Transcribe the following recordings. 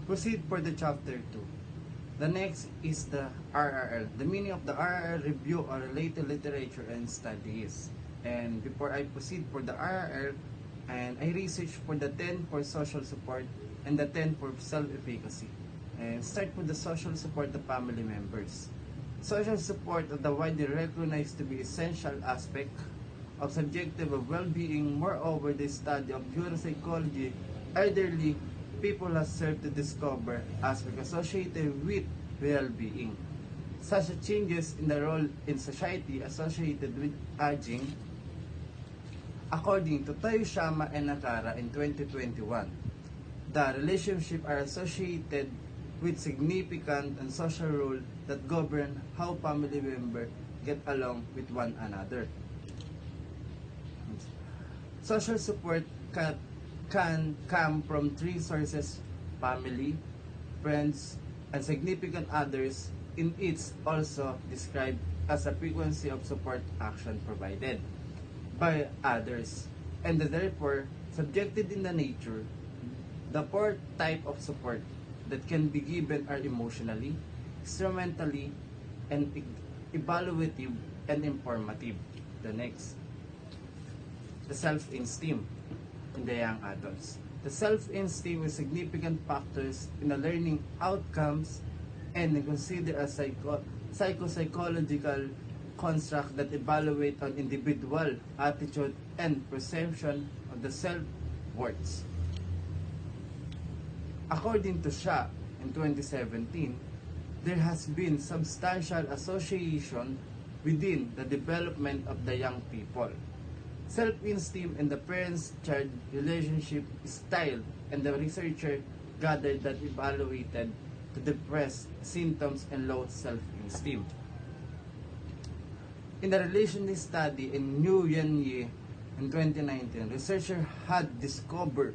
Proceed for the chapter 2. The next is the RRL. The meaning of the RRL: review or related literature and studies. And before I proceed for the RRL, and I research for the 10 for social support and the 10 for self-efficacy. And start with the social support of family members. Social support is the widely recognized to be essential aspect of subjective of well-being. Moreover, the study of neuropsychology elderly people has served to discover aspects associated with well-being, such as changes in the role in society associated with aging. According to Toyoshima and Nakara in 2021, the relationships are associated with significant and social role that govern how family members get along with one another. Social support can come from three sources: family, friends, and significant others. In each also described as a frequency of support action provided by others, and therefore subjected in the nature. The four type of support that can be given are emotionally, instrumentally, and evaluative and informative. The next, the self-esteem in the young adults. The self-esteem is significant factors in the learning outcomes and considered as psychological construct that evaluate on individual attitude and perception of the self-worth. According to Shah in 2017, there has been substantial association within the development of the young people. Self-esteem and the parents-child relationship style, and the researcher gathered that evaluated to depressed symptoms and low self-esteem. In the relationship study in New Yenye in 2019, researcher had discovered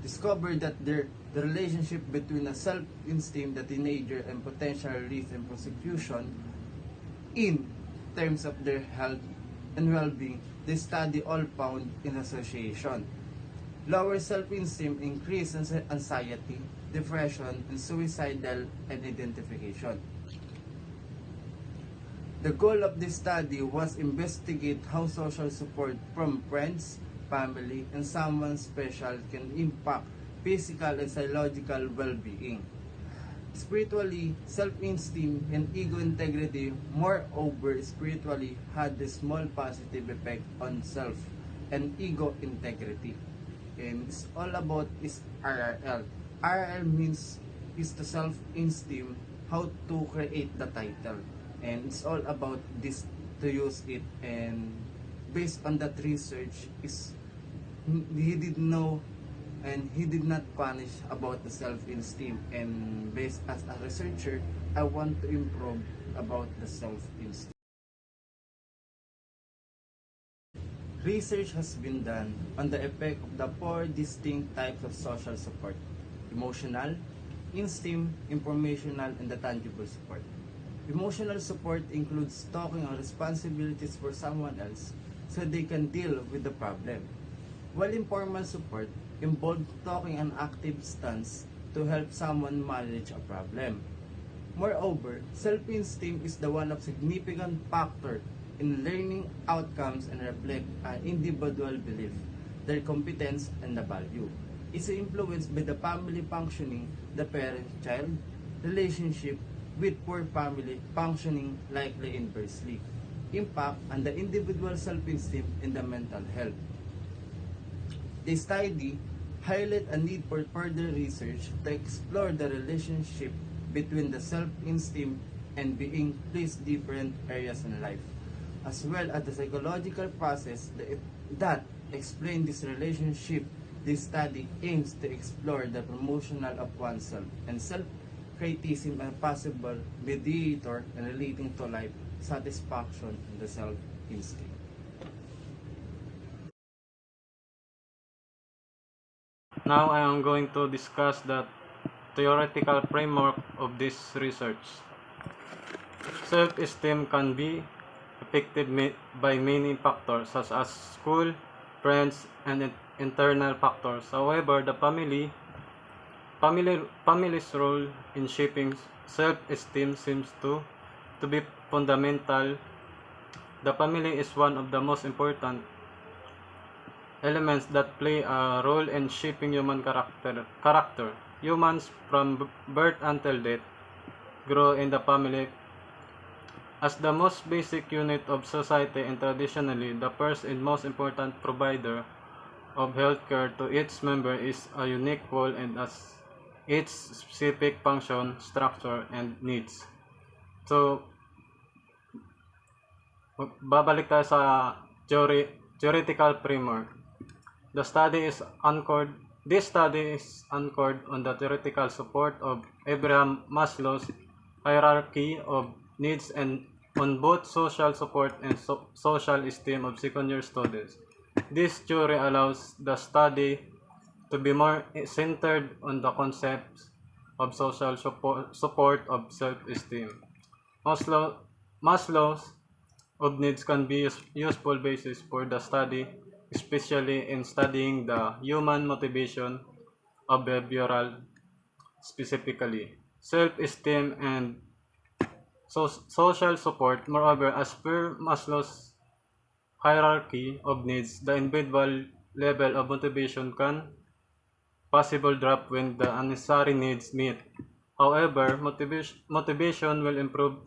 that the relationship between the self-esteem, the teenager, and potential risk and prosecution in terms of their health and well-being. The study all found in association. Lower self-esteem, increase in anxiety, depression, and suicidal identification. The goal of this study was investigate how social support from friends, family, and someone special can impact physical and psychological well-being. Spiritually, self-esteem and ego integrity. Moreover, spiritually had a small positive effect on self and ego integrity. And it's all about is RRL. RRL means is the self-esteem, how to create the title. And it's all about this to use it, and based on that research is he did know and he did not punish about the self-esteem, and based as a researcher I want to improve about the self-esteem. Research has been done on the effect of the four distinct types of social support: emotional, esteem, informational, and the tangible support. Emotional support includes talking on responsibilities for someone else so they can deal with the problem, while informal support involves talking an active stance to help someone manage a problem. Moreover, self-esteem is the one of significant factor in learning outcomes and reflect an individual belief, their competence, and the value. It's influenced by the family functioning, the parent-child relationship with poor family functioning likely inversely, impact on the individual self-esteem and the mental health. The study highlight a need for further research to explore the relationship between the self-esteem and being placed different areas in life, as well as the psychological process that explain this relationship. This study aims to explore the promotional of oneself and self-criticism and possible mediator in relating to life satisfaction and the self-esteem. Now I am going to discuss the theoretical framework of this research. Self-esteem can be affected by many factors such as school, friends, and internal factors. However, the family Family's role in shaping self-esteem seems to be fundamental. The family is one of the most important elements that play a role in shaping human character. Humans from birth until death grow in the family as the most basic unit of society and traditionally the first and most important provider of healthcare to its member is a unique role and as its specific function, structure, and needs. So, babalik tayo sa theoretical framework. The study is anchored This study is anchored on the theoretical support of Abraham Maslow's hierarchy of needs and on both social support and social esteem of second-year students. This theory allows the study to be more centered on the concepts of social support of self-esteem. Maslow's of needs can be useful basis for the study, especially in studying the human motivation of behavioral, specifically self-esteem and social support. Moreover, as per Maslow's hierarchy of needs, the individual level of motivation can possible drop when the unnecessary needs meet. However, motivation will improve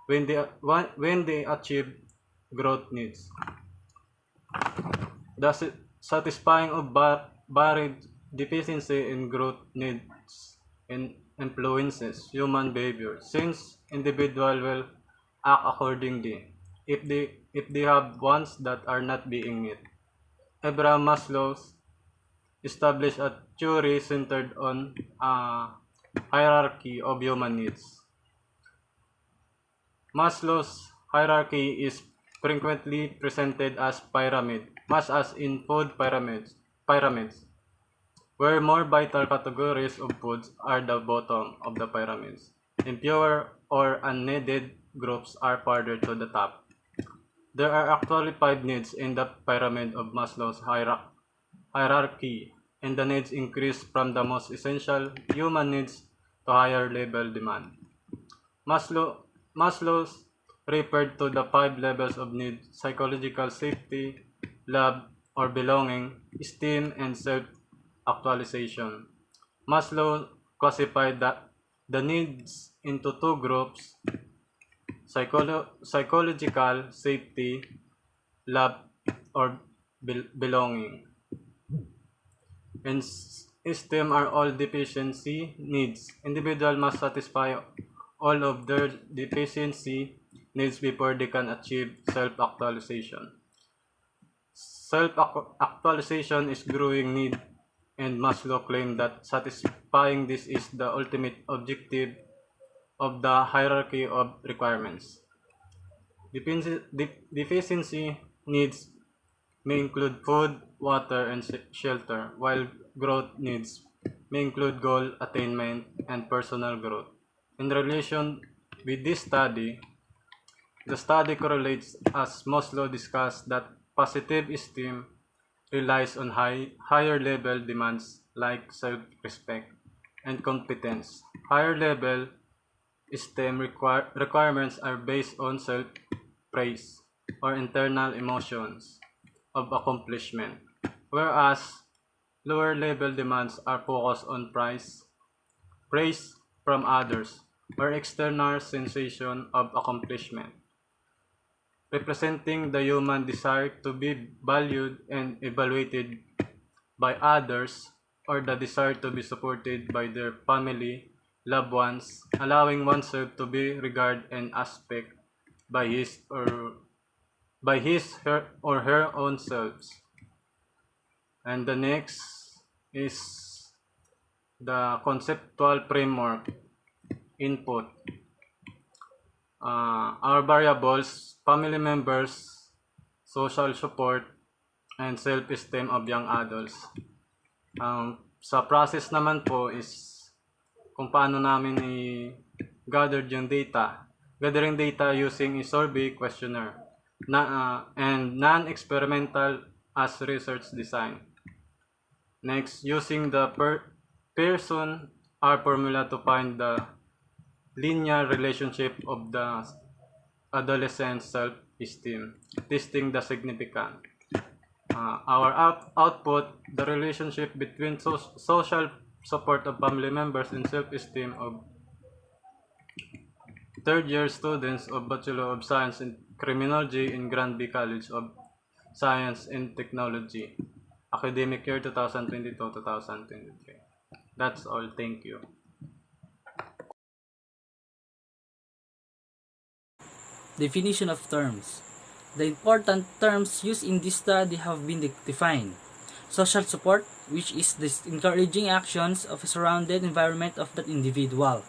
when they achieve growth needs. The satisfying of varied deficiency in growth needs influences human behavior, since individuals will act accordingly if they have wants that are not being met. Abraham Maslow established a theory centered on a hierarchy of human needs. Maslow's hierarchy is frequently presented as pyramid, much as in food pyramids, where more vital categories of foods are the bottom of the pyramids, and fewer or unneeded groups are farther to the top. There are actually 5 needs in the pyramid of Maslow's hierarchy, and the needs increase from the most essential human needs to higher level demand. Maslow's referred to the 5 levels of need: psychological safety, love or belonging, esteem, and self-actualization. Maslow classified the needs into 2 groups: psychological safety, love or belonging, and esteem are all deficiency needs. Individuals must satisfy all of their deficiency needs before they can achieve self-actualization. Self-actualization is growing need, and Maslow claimed that satisfying this is the ultimate objective of the hierarchy of requirements. Deficiency needs may include food, water, and shelter, while growth needs may include goal attainment and personal growth. In relation with this study, the study correlates, as Maslow discussed, that positive esteem relies on higher level demands like self-respect and competence. Higher level esteem requirements are based on self-praise or internal emotions of accomplishment, whereas lower level demands are focused on praise from others or external sensation of accomplishment, representing the human desire to be valued and evaluated by others, or the desire to be supported by their family, loved ones, allowing oneself to be regarded and aspect by her own selves. And the next is the conceptual framework input. Our variables: family members, social support, and self-esteem of young adults. Sa process naman po is kung paano namin i-gathered yung data. Gathering data using a survey questionnaire and non-experimental research design. Next, using the Pearson are formula to find the linear relationship of the adolescent self-esteem, testing the significant. Our output, the relationship between social support of family members and self-esteem of third-year students of Bachelor of Science in Criminology in Granby College of Science and Technology, academic year 2022-2023. That's all. Thank you. Definition of terms. The important terms used in this study have been defined. Social support, which is the encouraging actions of a surrounded environment of that individual.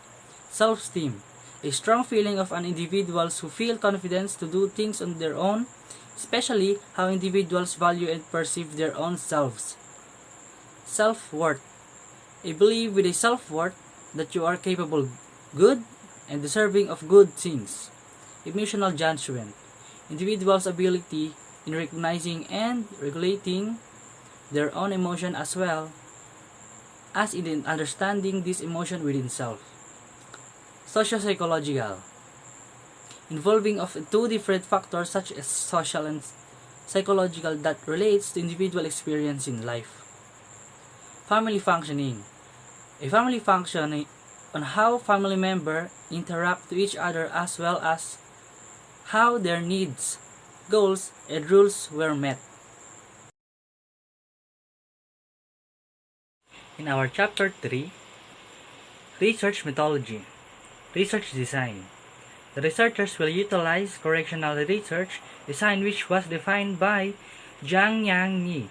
Self-esteem, a strong feeling of an individuals who feel confidence to do things on their own, especially how individuals value and perceive their own selves. Self-worth, a belief with a self-worth that you are capable, good, and deserving of good things. Emotional judgment, individuals' ability in recognizing and regulating their own emotion as well as in understanding this emotion within self. Socio-psychological, involving of two different factors such as social and psychological that relates to individual experience in life. Family functioning, a family functioning on how family members interact to each other as well as how their needs, goals, and rules were met. In our chapter 3, Research Methodology, Research Design. The researchers will utilize correctional research design which was defined by Jiang Yang Ni,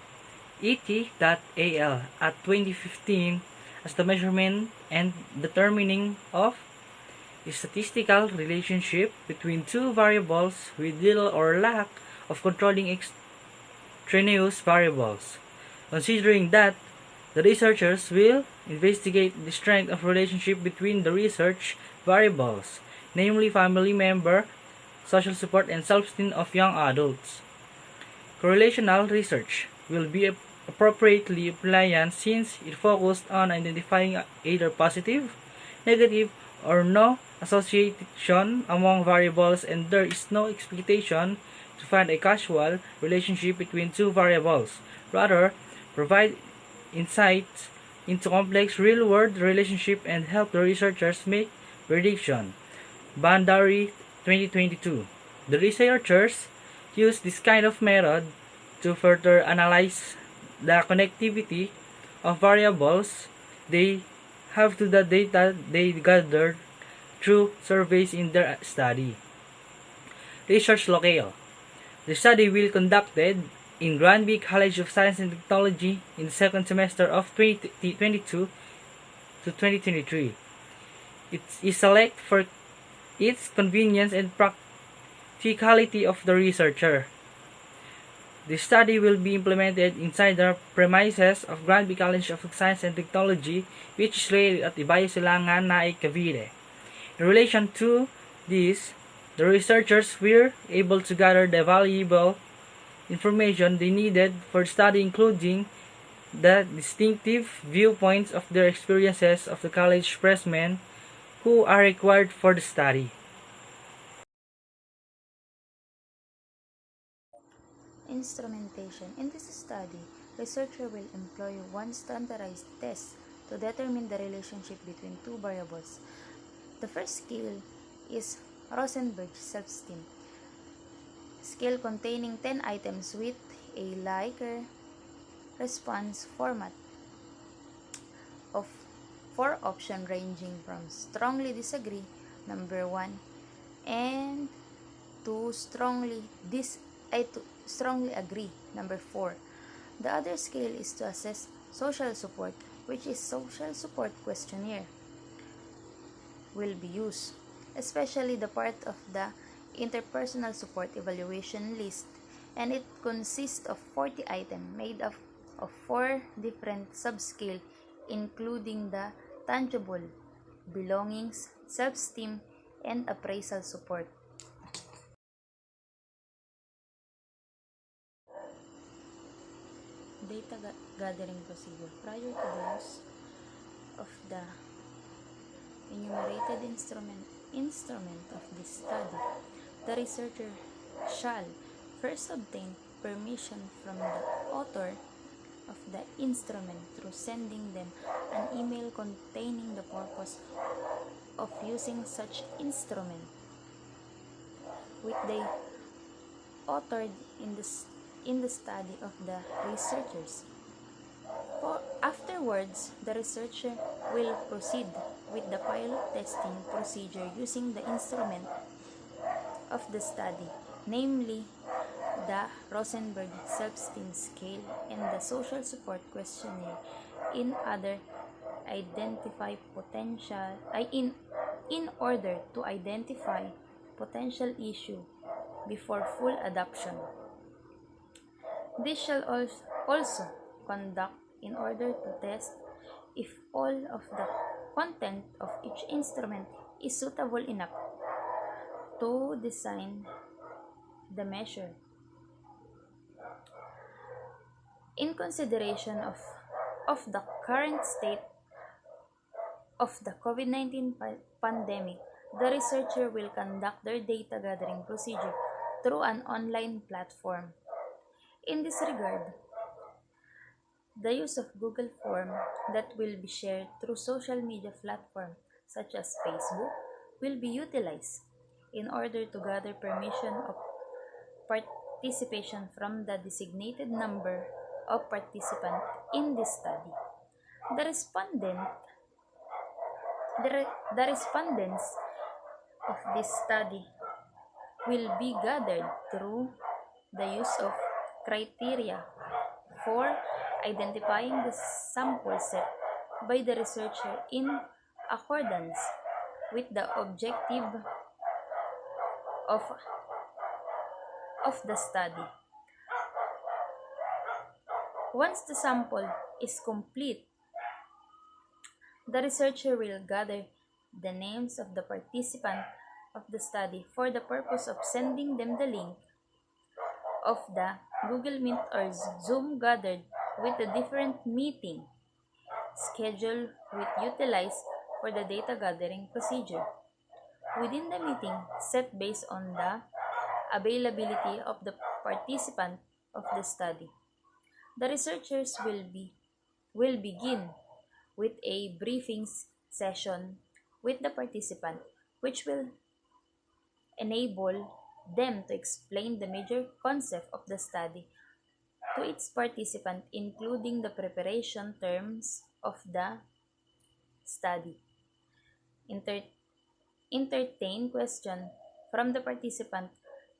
ET.AL at 2015 as the measurement and determining of a statistical relationship between two variables with little or lack of controlling extraneous variables. Considering that, the researchers will investigate the strength of relationship between the research variables, namely family member, social support, and self-esteem of young adults. Correlational research will be appropriately applied since it focused on identifying either positive, negative, or no association among variables, and there is no expectation to find a causal relationship between two variables. Rather, provide insights into complex real-world relationships and help the researchers make prediction. Bandari 2022. The researchers use this kind of method to further analyze the connectivity of variables they have to the data they gathered through surveys in their study. Research locale. The study will be conducted in Granby College of Science and Technology in the second semester of 2022 to 2023. It is select for its convenience and practicality of the researcher. The study will be implemented inside the premises of Granby College of Science and Technology, which is located at Ibayo Silangan, Naik, Cavite. In relation to this, the researchers were able to gather the valuable information they needed for the study, including the distinctive viewpoints of their experiences of the college freshmen who are required for the study. Instrumentation. In this study, researcher will employ one standardized test to determine the relationship between two variables. The first scale is Rosenberg self-esteem scale containing 10 items with a Likert response format of 4 options ranging from strongly disagree, number 1, and to strongly agree, number 4. The other scale is to assess social support, which is social support questionnaire will be used, especially the part of the interpersonal support evaluation list, and it consists of 40 items made up of 4 different subscales, including the tangible, belongings, self-esteem, and appraisal support. Data gathering procedure. Prior to the use of the enumerated instrument of this study, the researcher shall first obtain permission from the author of the instrument through sending them an email containing the purpose of using such instrument, which they authored in the study of the researchers. Afterwards, the researcher will proceed with the pilot testing procedure using the instrument of the study, namely the Rosenberg Self-Esteem Scale and the Social Support Questionnaire, in order to identify potential issue before full adoption. This shall also conduct in order to test if all of the content of each instrument is suitable enough to design the measure. In consideration of the current state of the COVID-19 pandemic, the researcher will conduct their data gathering procedure through an online platform. In this regard, the use of Google Form that will be shared through social media platforms such as Facebook will be utilized in order to gather permission of participation from the designated number of participants in this study. The respondents of this study will be gathered through the use of criteria for identifying the sample set by the researcher in accordance with the objective of the study. Once the sample is complete, the researcher will gather the names of the participants of the study for the purpose of sending them the link of the Google Meet or Zoom gathered with the different meeting schedule utilized for the data gathering procedure. Within the meeting set based on the availability of the participant of the study, the researchers will begin with a briefing session with the participant, which will enable them to explain the major concept of the study to its participant, including the preparation terms of the study. Entertain questions from the participant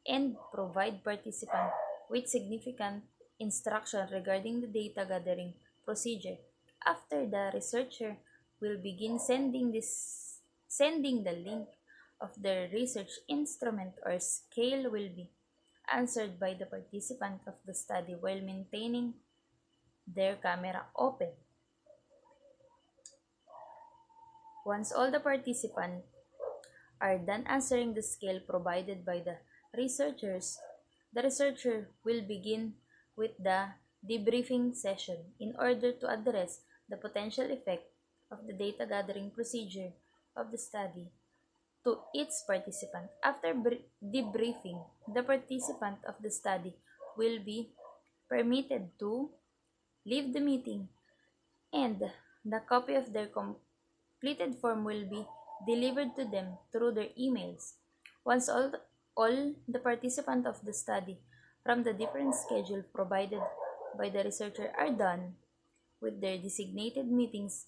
and provide participant with significant instruction regarding the data gathering procedure. After, the researcher will begin sending the link of the research instrument or scale will be answered by the participant of the study while maintaining their camera open. Once all the participants are done answering the scale provided by the researchers, the researcher will begin with the debriefing session in order to address the potential effect of the data gathering procedure of the study to its participant. After debriefing, the participant of the study will be permitted to leave the meeting, and the copy of their completed form will be delivered to them through their emails. Once all the participants of the study from the different schedule provided by the researcher are done with their designated meetings,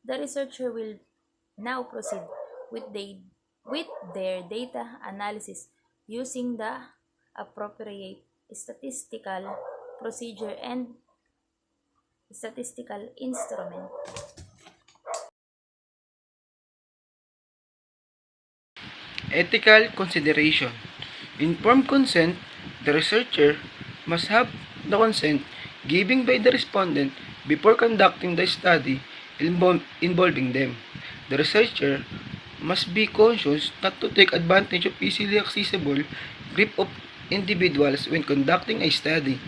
the researcher will now proceed with their data analysis using the appropriate statistical procedure and statistical instrument. Ethical consideration. Informed consent. The researcher must have the consent given by the respondent before conducting the study involving them. The researcher must be conscious not to take advantage of easily accessible group of individuals when conducting a study.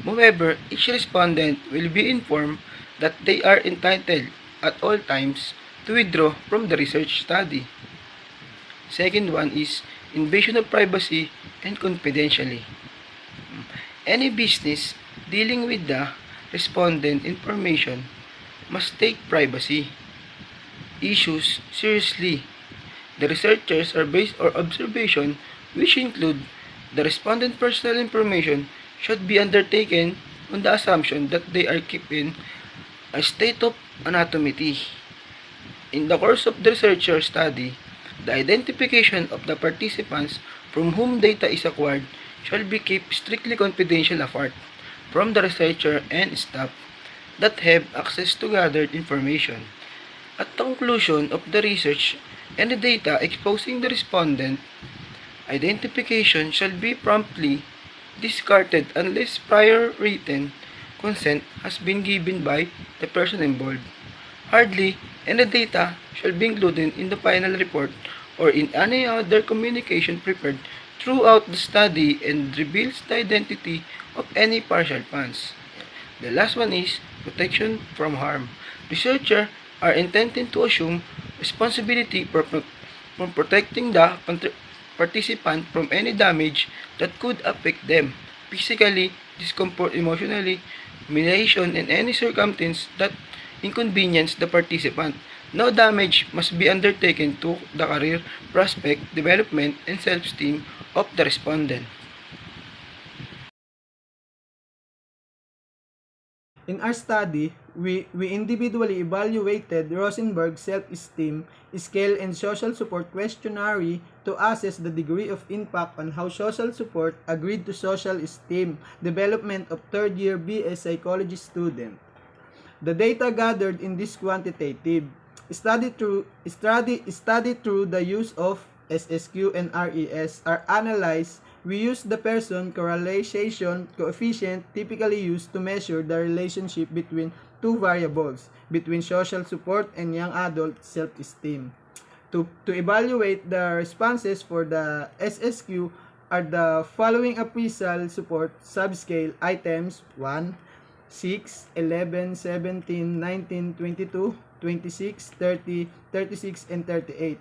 Moreover, each respondent will be informed that they are entitled at all times to withdraw from the research study. Second one is invasion of privacy and confidentiality. Any business dealing with the respondent information must take privacy issues seriously. The researchers are based on observation which include the respondent personal information should be undertaken on the assumption that they are keeping a state of anonymity. In the course of the researcher study, the identification of the participants from whom data is acquired shall be kept strictly confidential apart from the researcher and staff that have access to gathered information. At the conclusion of the research, any data exposing the respondent identification shall be promptly discarded unless prior written consent has been given by the person involved. Hardly any data shall be included in the final report or in any other communication prepared throughout the study and reveals the identity of any partial funds. The last one is protection from harm. Researchers are intended to assume responsibility for protecting the participant from any damage that could affect them physically, discomfort emotionally, humiliation, and any circumstance that inconvenience the participant. No damage must be undertaken to the career, prospect, development, and self-esteem of the respondent. In our study, we individually evaluated Rosenberg's self-esteem scale and social support questionnaire to assess the degree of impact on how social support agreed to social esteem development of third-year BS psychology student. The data gathered in this quantitative study through the use of SSQ and RES are analyzed. We use the person correlation coefficient typically used to measure the relationship between two variables, between social support and young adult self-esteem. To evaluate the responses for the SSQ are the following appraisal support subscale items 1, 6, 11, 17, 19, 22, 26, 30, 36, and 38.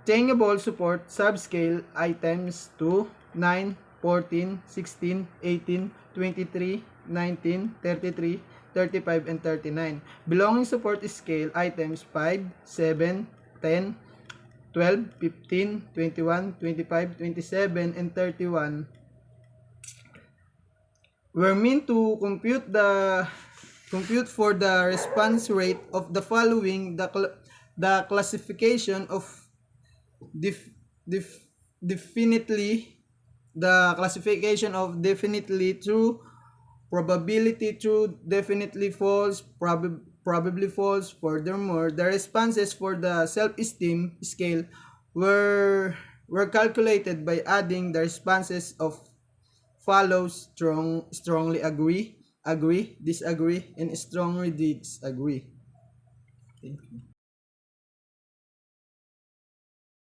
Changeable support subscale items 2, 9, 14, 16, 18, 23, 19, 33, 35, and 39. Belonging support scale items 5, 7, 10, 12, 15, 21, 25, 27, and 31 were meant to compute for the response rate of the following the classification of definitely true, probability true, definitely false, probably false. Furthermore, the responses for the self-esteem scale were calculated by adding the responses of follows: strongly agree, disagree, and strongly disagree. Thank you.